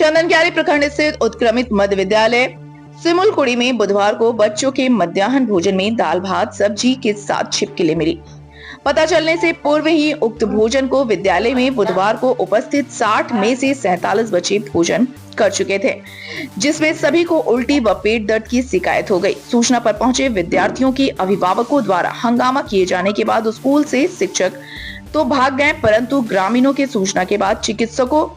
चंदनक्यारी प्रखंड स्थित उत्क्रमित मध्य विद्यालय सिमुलकुड़ी में बुधवार को बच्चों के मध्याह्न भोजन में दाल भात सब्जी के साथ छिपकली मिली। पता चलने से पूर्व ही उक्त भोजन को विद्यालय में बुधवार को उपस्थित 60 में से 47 बच्चे भोजन कर चुके थे, जिसमें सभी को उल्टी व पेट दर्द की शिकायत हो गई। सूचना पर पहुंचे विद्यार्थियों की अभिभावकों द्वारा हंगामा किए जाने के बाद स्कूल से शिक्षक तो भाग गए, परंतु ग्रामीणों की सूचना के बाद चिकित्सकों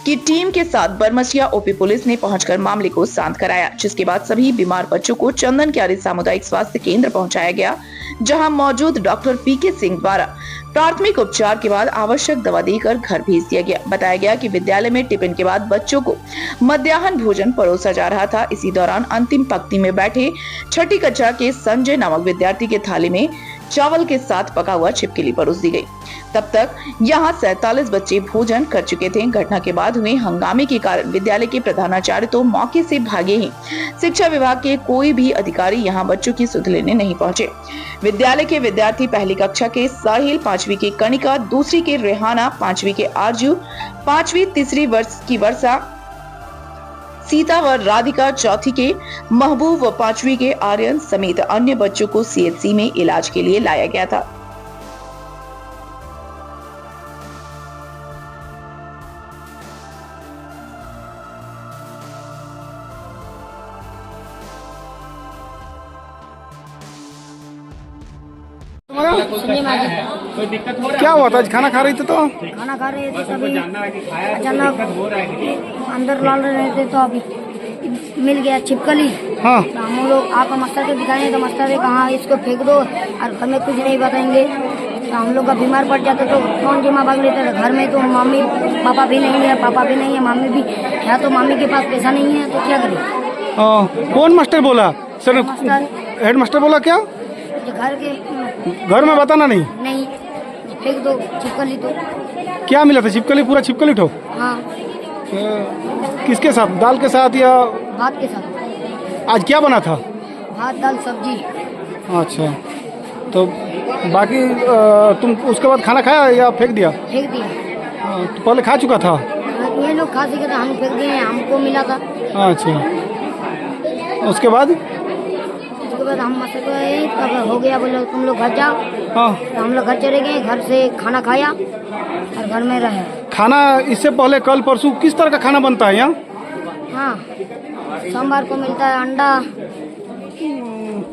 की टीम के साथ बरमसिया ओपी पुलिस ने पहुंचकर मामले को शांत कराया, जिसके बाद सभी बीमार बच्चों को चंदनक्यारी सामुदायिक स्वास्थ्य केंद्र पहुंचाया गया, जहां मौजूद डॉक्टर पीके सिंह द्वारा प्राथमिक उपचार के बाद आवश्यक दवा देकर घर भेज दिया गया। बताया गया कि विद्यालय में टिफिन के बाद बच्चों को मध्याह्न भोजन परोसा जा रहा था। इसी दौरान अंतिम पंक्ति में बैठे छठी कक्षा के संजय नामक विद्यार्थी के थाली में चावल के साथ पका हुआ छिपकली परोस दी गई। तब तक यहां 47 बच्चे भोजन कर चुके थे। घटना के बाद हुए हंगामे के कारण विद्यालय के प्रधानाचार्य तो मौके से भागे ही शिक्षा विभाग के कोई भी अधिकारी यहां बच्चों की सुध लेने नहीं पहुंचे। विद्यालय के विद्यार्थी पहली कक्षा के साहिल, 5वीं के कनिका, दूसरी के रेहाना, 5वीं के आरजू, 5वीं तीसरी वर्ष की वर्षा, सीता व राधिका, चौथी के महबूब व 5वीं के आर्यन समेत अन्य बच्चों को सीएचसी में इलाज के लिए लाया गया था। क्या हुआ था? आज खाना खा रही थी तो खाना खा रहे थे, तभी अचानक अंदर डाल रहे थे तो अभी मिल गया छिपकली। हाँ, तो हम लोग आपका मास्टर के दिखाएंगे तो मास्टर ने कहा इसको फेंक दो और घर में कुछ नहीं बताएंगे। तो हम लोग का बीमार पड़ जाता तो कौन जिम्मा भाग लेता था। घर में तो मम्मी पापा भी नहीं है, पापा भी नहीं है, मम्मी भी है तो मम्मी के पास पैसा नहीं है तो क्या करें। कौन मास्टर बोला? सर मास्टर, हेड मास्टर बोला क्या? घर में बताना नहीं फेंक दो छिपकली। तो क्या मिला था? छिपकली, पूरा छिपकली ठो? हाँ। किसके साथ? दाल के साथ या भात के साथ? आज क्या बना था? भात दाल सब्जी। अच्छा, तो बाकी तुम उसके बाद खाना खाया या फेंक दिया? फेंक दिया। तो पहले खा चुका था? ये लोग खा सके तो हम फेंक दिए, हमको मिला था। अच्छा, उसके बाद हम मास्टर को तब हो गया, बोलो तुम लोग घर जाओ। हाँ, तो हम लोग घर चले गए, घर से खाना खाया और घर में रहे। खाना इससे पहले कल परसों किस तरह का खाना बनता है यहाँ? हाँ, सोमवार को मिलता है अंडा।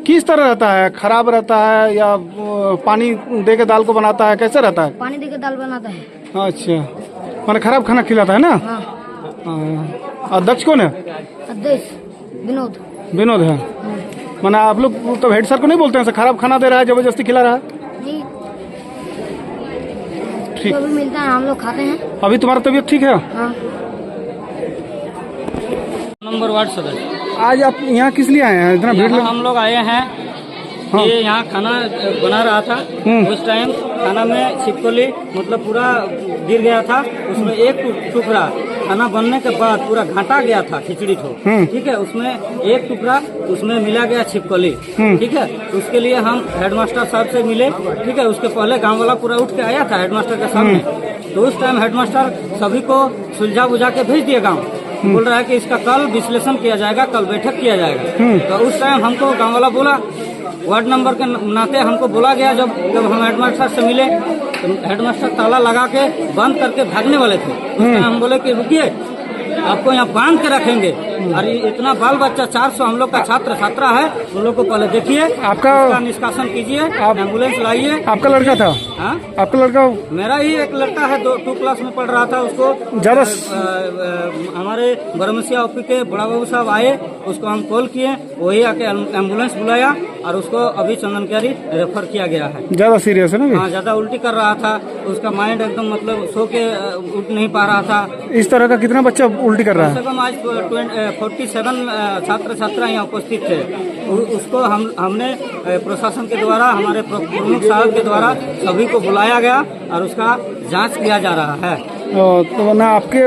किस तरह रहता है? खराब रहता है या पानी दे के दाल को बनाता है? कैसे रहता है? पानी दे के दाल बनाता है। अच्छा, मैंने खराब खाना खिलाता है ना? हाँ। अध्यक्ष कौन है? अध्यक्ष विनोद है। माना आप लोग तो हेड सर को नहीं बोलते हैं खराब खाना दे रहा है, जबरदस्ती खिला रहा है? नहीं, ठीक, जो भी मिलता है हम लोग खाते हैं। अभी तुम्हारा तबीयत ठीक है? हाँ। नंबर वार्ड सदस्य। आज आप यहाँ किस लिए आए हैं? इतना भीड़ हम लोग आए हैं। हाँ। ये यहाँ खाना बना रहा था, उस टाइम खाना में छिपकली मतलब पूरा गिर गया था। उसमें एक टुकड़ा खाना बनने के बाद पूरा घाटा गया था, खिचड़ी को, ठीक है। उसमें एक टुकड़ा उसमें मिला गया छिपकली, ठीक है। उसके लिए हम हेडमास्टर साहब से मिले, ठीक है। उसके पहले गांव वाला पूरा उठ के आया था हेडमास्टर के सामने। तो उस टाइम हेडमास्टर सभी को सुलझा बुझा के भेज दिया गाँव। बोल रहा है कि इसका कल विश्लेषण किया जाएगा, कल बैठक किया जाएगा। तो उस टाइम हमको गाँव वाला बोला, वार्ड नंबर के नाते हमको बोला गया। जब हम हेडमास्टर से मिले तो हेडमास्टर ताला लगा के बंद करके भागने वाले थे। उसमें हम बोले कि रुकिए, आपको यहाँ बांध के रखेंगे। और इतना बाल बच्चा 400 हम लोग का छात्र छात्रा है, उन लोग को पहले देखिए, आपका निष्कासन कीजिए, एम्बुलेंस लाइए। आपका लड़का था? हाँ, आपका लड़का? मेरा ही एक लड़का है, 2 क्लास में पढ़ रहा था। उसको ज्यादा हमारे बरमसिया ओपी के बड़ा बाबू साहब आए, उसको हम कॉल किए, वही आके एम्बुलेंस बुलाया और उसको अभी चंदनक्यारी रेफर किया गया है। ज्यादा सीरियस है ना? हाँ, ज्यादा उल्टी कर रहा था, उसका माइंड एकदम मतलब सो के उठ नहीं पा रहा था। इस तरह का कितना बच्चा उल्टी कर रहा है? आज 47 छात्र छात्रा यहाँ उपस्थित थे। उसको हमने प्रशासन के द्वारा, हमारे प्रमुख साहब के द्वारा सभी को बुलाया गया और उसका जांच किया जा रहा है। तो ना आपके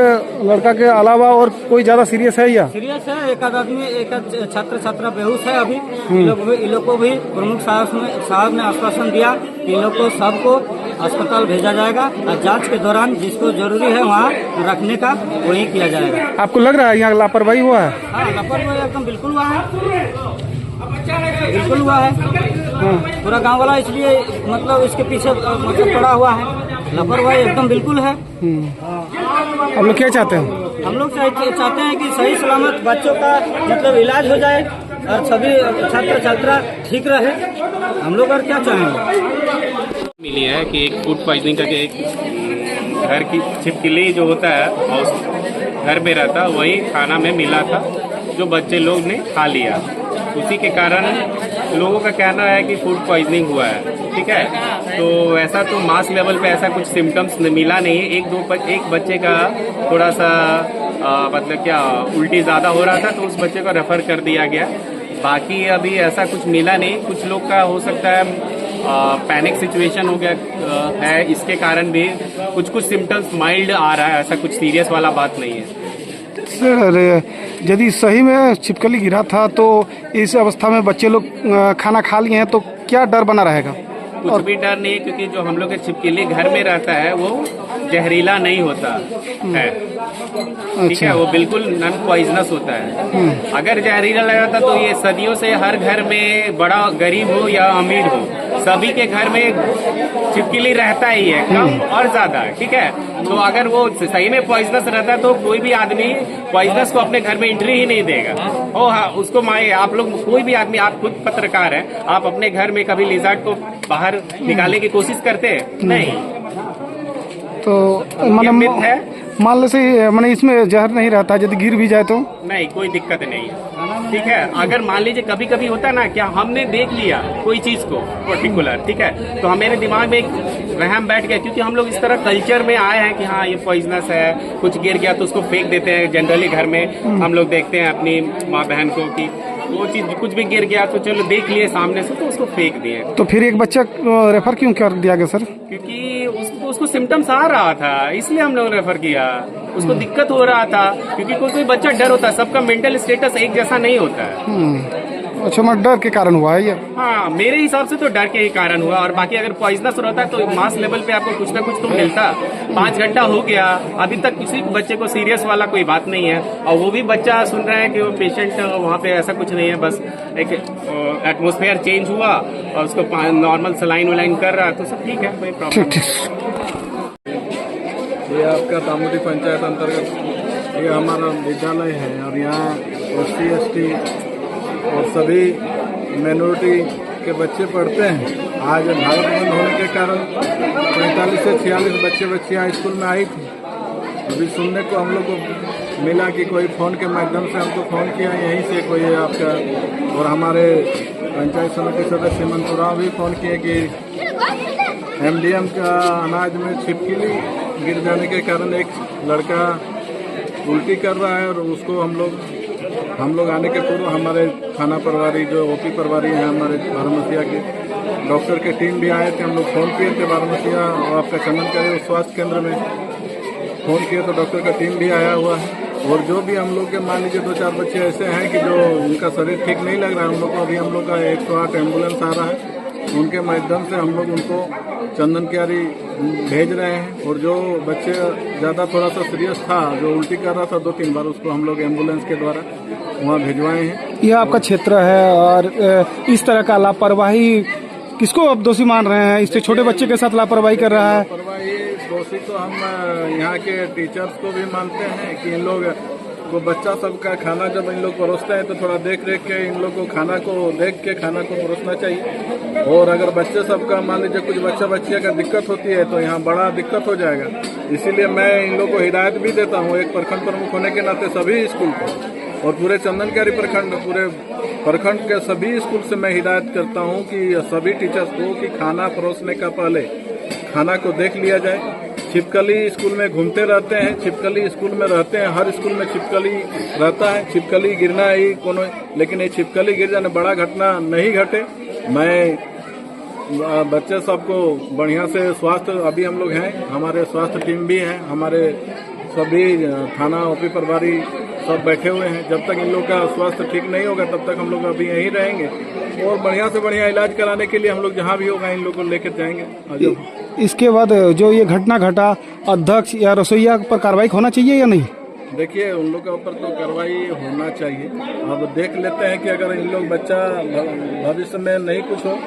लड़का के अलावा और कोई ज्यादा सीरियस है या? सीरियस है, एक आदमी, एक छात्र छात्रा बेहोश है अभी। इन लोग को भी प्रमुख साहब ने आश्वासन दिया कि इन लोग को सबको अस्पताल भेजा जाएगा और जांच के दौरान जिसको जरूरी है वहाँ रखने का वही किया जाएगा। आपको लग रहा है यहाँ लापरवाही हुआ है? हाँ, लापरवाही एकदम बिल्कुल हुआ है, बिल्कुल हुआ है। पूरा गांव वाला इसलिए मतलब इसके पीछे मतलब पड़ा हुआ है, लापरवाही एकदम बिल्कुल है। आप लोग क्या चाहते हैं? हम लोग चाहते हैं कि सही सलामत बच्चों का मतलब इलाज हो जाए और सभी छात्र छात्रा ठीक रहे। हम लोग और क्या चाहेंगे। मिली है कि एक फूड पॉइजनिंग का एक घर की छिपकली जो होता है और घर में रहता वही खाना में मिला था जो बच्चे लोग ने खा लिया। उसी के कारण लोगों का कहना है कि फूड पॉइजनिंग हुआ है। ठीक है, तो ऐसा तो मास लेवल पे ऐसा कुछ सिम्टम्स मिला नहीं है। एक बच्चे का थोड़ा सा मतलब क्या उल्टी ज़्यादा हो रहा था तो उस बच्चे को रेफर कर दिया गया। बाकी अभी ऐसा कुछ मिला नहीं। कुछ लोग का हो सकता है पैनिक सिचुएशन हो गया है, इसके कारण भी कुछ सिम्टम्स माइल्ड आ रहा है, ऐसा कुछ सीरियस वाला बात नहीं है। सर, यदि सही में छिपकली गिरा था तो इस अवस्था में बच्चे लोग खाना खा लिए हैं तो क्या डर बना रहेगा? कुछ भी डर नहीं, क्योंकि जो हम लोग के छिपकली घर में रहता है वो जहरीला नहीं होता है। ठीक है, वो बिल्कुल नॉन पॉइजनस होता है। अगर जहरीला रहता तो ये सदियों से हर घर में, बड़ा गरीब हो या अमीर हो, सभी के घर में छिपकली रहता ही है, कम और ज्यादा। ठीक है, तो अगर वो सही में पॉइजनस रहता तो कोई भी आदमी पॉइजनस को अपने घर में एंट्री ही नहीं देगा। ओ हाँ, उसको माए आप लोग, कोई भी आदमी, आप खुद पत्रकार हैं, आप अपने घर में कभी लिजर्ड को बाहर निकालने की कोशिश करते हैं? नहीं। तो मान लो से मैंने इसमें जहर नहीं रहता, यदि गिर भी जाए तो नहीं, कोई दिक्कत नहीं है। ठीक है, अगर मान लीजिए कभी कभी होता है ना, क्या हमने देख लिया कोई चीज को पर्टिकुलर, ठीक है, तो मेरे दिमाग में एक वहम बैठ गया, क्योंकि हम लोग इस तरह कल्चर में आए हैं कि हाँ ये पॉइजनस है, कुछ गिर गया तो उसको फेंक देते हैं। जनरली घर में हम लोग देखते हैं अपनी माँ बहन को कि वो चीज कुछ भी गिर गया तो चलो देख लिए सामने से तो उसको फेंक दिए। तो फिर एक बच्चा रेफर क्यों कर दिया गया सर? क्योंकि उसको सिम्टम्स आ रहा था, इसलिए हम लोग रेफर किया। उसको दिक्कत हो रहा था, क्योंकि कोई बच्चा डर होता है, सबका मेंटल स्टेटस एक जैसा नहीं होता है। अच्छा, मैं डर के कारण हुआ है ये? हाँ, मेरे हिसाब से तो डर के ही कारण हुआ। और बाकी अगर पॉइजनस रहता तो मास लेवल पे आपको कुछ ना कुछ तो मिलता। 5 घंटा हो गया, अभी तक किसी बच्चे को सीरियस वाला कोई बात नहीं है, और वो भी बच्चा सुन रहा है कि वो पेशेंट वहाँ पे ऐसा कुछ नहीं है, बस एक एटमोस्फेयर चेंज हुआ और उसको नॉर्मल सलाइन वलाइन कर रहा, तो सब ठीक है, कोई प्रॉब्लम। ये आपका दामोदी पंचायत अंतर्गत ये हमारा विद्यालय है और यहाँ SC ST और सभी माइनॉरिटी के बच्चे पढ़ते हैं। आज भारत बंद होने के कारण 45 से 46 बच्चियाँ स्कूल में आई थी। अभी सुनने को हम लोग को मिला कि कोई फ़ोन के माध्यम से हमको फ़ोन किया, यहीं से कोई आपका, और हमारे पंचायत समिति सदस्य मंतूराव भी फ़ोन किए कि MDM का अनाज में छिपकली गिर जाने के कारण एक लड़का उल्टी कर रहा है, और उसको हम लोग आने के पूर्व हमारे थाना प्रभारी जो OP प्रभारी हैं हमारे बारामसिया के, डॉक्टर के टीम भी आए थे। हम लोग फ़ोन किए थे बारामसिया और आपका चंदनकारी स्वास्थ्य केंद्र में फ़ोन किए तो डॉक्टर का टीम भी आया हुआ है। और जो भी हम लोग के मान लीजिए 2-4 बच्चे ऐसे हैं कि जो उनका शरीर ठीक नहीं लग रहा है, हम लोग को अभी हम लोग का 108 एम्बुलेंस आ रहा है, उनके माध्यम से हम लोग उनको चंदनकारी भेज रहे हैं। और जो बच्चे ज़्यादा थोड़ा सा सीरियस था, जो उल्टी कर रहा था 2-3 बार, उसको हम लोग एम्बुलेंस के द्वारा वहाँ भिजवाए हैं। यह आपका क्षेत्र है और इस तरह का लापरवाही किसको आप दोषी मान रहे हैं? इससे छोटे बच्चे के साथ लापरवाही कर रहा है। लापरवाही दोषी तो हम यहाँ के टीचर्स को भी मानते हैं कि इन लोग को बच्चा सबका खाना जब इन लोग परोसते हैं तो थोड़ा देख के इन लोग को खाना को देख के खाना को परोसना चाहिए। और अगर बच्चे सबका मान लीजिए कुछ बच्चियों का दिक्कत होती है तो यहाँ बड़ा दिक्कत हो जाएगा। इसीलिए मैं इन लोग को हिदायत भी देता हूँ, एक प्रखंड प्रमुख होने के नाते सभी स्कूल को और पूरे चंदनकारी प्रखंड, पूरे प्रखंड के सभी स्कूल से मैं हिदायत करता हूँ कि सभी टीचर्स को कि खाना परोसने का पहले खाना को देख लिया जाए। छिपकली स्कूल में घूमते रहते हैं, छिपकली स्कूल में रहते हैं, हर स्कूल में छिपकली रहता है। छिपकली गिरना ही कोनो, लेकिन ये छिपकली गिर जाने बड़ा घटना नहीं घटे। मैं बच्चे सबको बढ़िया से स्वास्थ्य, अभी हम लोग हैं, हमारे स्वास्थ्य टीम भी है, हमारे सभी थाना OP प्रभारी सब बैठे हुए हैं। जब तक इन लोग का स्वास्थ्य ठीक नहीं होगा तब तक हम लोग अभी यहीं रहेंगे और बढ़िया से बढ़िया इलाज कराने के लिए हम लोग जहाँ भी होगा इन लोग को लेकर जाएंगे। इसके बाद जो ये घटना घटा, अध्यक्ष या रसोईया पर कार्रवाई होना चाहिए या नहीं? देखिए, उन लोग के ऊपर तो कार्रवाई होना चाहिए। अब देख लेते हैं कि अगर इन लोग बच्चा भविष्य में नहीं कुछ हो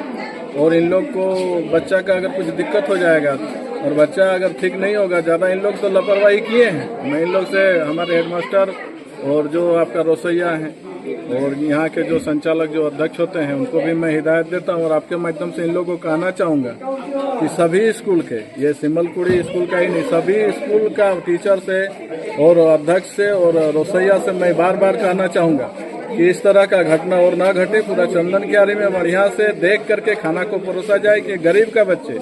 और इन लोग को बच्चा का अगर कुछ दिक्कत हो जाएगा और बच्चा अगर ठीक नहीं होगा, ज़्यादा इन लोग तो लापरवाही किए हैं। मैं इन लोग से, हमारे हेडमास्टर और जो आपका रसोईया हैं और यहाँ के जो संचालक जो अध्यक्ष होते हैं उनको भी मैं हिदायत देता हूँ और आपके माध्यम से इन लोगों को कहना चाहूँगा कि सभी स्कूल के, ये सिमलकुड़ी स्कूल का ही नहीं, सभी स्कूल का टीचर से और अध्यक्ष से और रसोईया से मैं बार बार कहना चाहूँगा कि इस तरह का घटना और ना घटे। पूरा चंदन क्यारी में बढ़िया से देख करके खाना को परोसा जाए कि गरीब का बच्चे,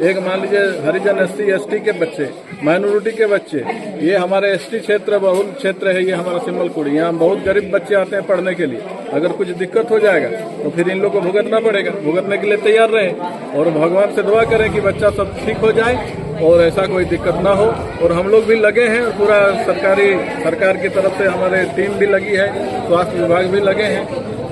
एक मान लीजिए हरिजन SC/ST के बच्चे, माइनॉरिटी के बच्चे, ये हमारे ST क्षेत्र बहुल क्षेत्र है, ये हमारा सिमलकुड़ी, यहाँ बहुत गरीब बच्चे आते हैं पढ़ने के लिए। अगर कुछ दिक्कत हो जाएगा तो फिर इन लोग को भुगतना पड़ेगा। भुगतने के लिए तैयार रहें और भगवान से दुआ करें कि बच्चा सब ठीक हो जाए और ऐसा कोई दिक्कत ना हो। और हम लोग भी लगे हैं, पूरा सरकार की तरफ से हमारे टीम भी लगी है, स्वास्थ्य विभाग भी लगे हैं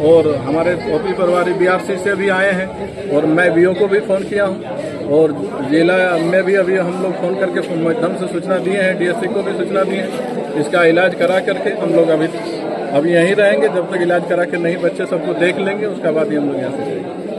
और हमारे OP प्रभारी BRC से भी आए हैं और मैं BO को भी फ़ोन किया हूं और जिला में भी अभी हम लोग फ़ोन करके माध्यम से सूचना दिए हैं, DSC को भी सूचना दी है। इसका इलाज करा करके हम लोग अभी यहीं रहेंगे जब तक इलाज करा के नहीं बच्चे सबको देख लेंगे, उसके बाद ही हम लोग यहाँ से जाएंगे।